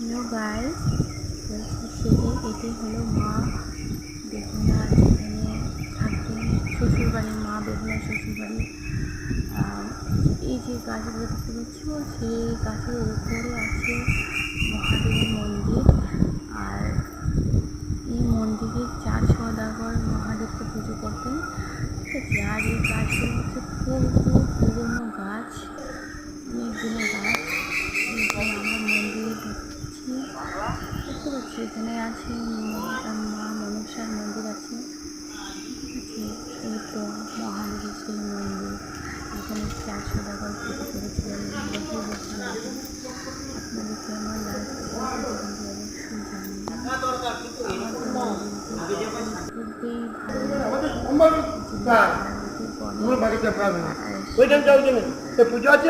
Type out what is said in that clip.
Hello guys, বলছি এটি হলো মা বেগুনার যেখানে থাকতেন শ্বশুরবাড়ির মা বেগুনার শ্বশুরবাড়ি। এই যে গাছগুলো দেখতে পাচ্ছ, সেই গাছের উপরে আছে মহাদেবের মন্দির। আর এই মন্দিরে 4 সওদাগর মহাদেবকে পুজো করতেন, ঠিক আছে। আর এই গাছগুলো হচ্ছে খুব পুরোনো গাছ, অনেক দিনের গাছ। এখানে আমরা মন্দিরে ঢুকছি, দেখতে পাচ্ছি এখানে আছে মা মনসার মন্দির আছে, ঠিক আছে। এই তো মহাদেবের সেই মন্দির, এখানে 4 সওদাগর পুজো করেছিলেন বহু বছর আগে। আপনাদের কেমন লাগছে সেটা অবশ্যই জানাবেন। আমার তো মন্দিরটি খুবই ভালো লাগে। পুজো আছে,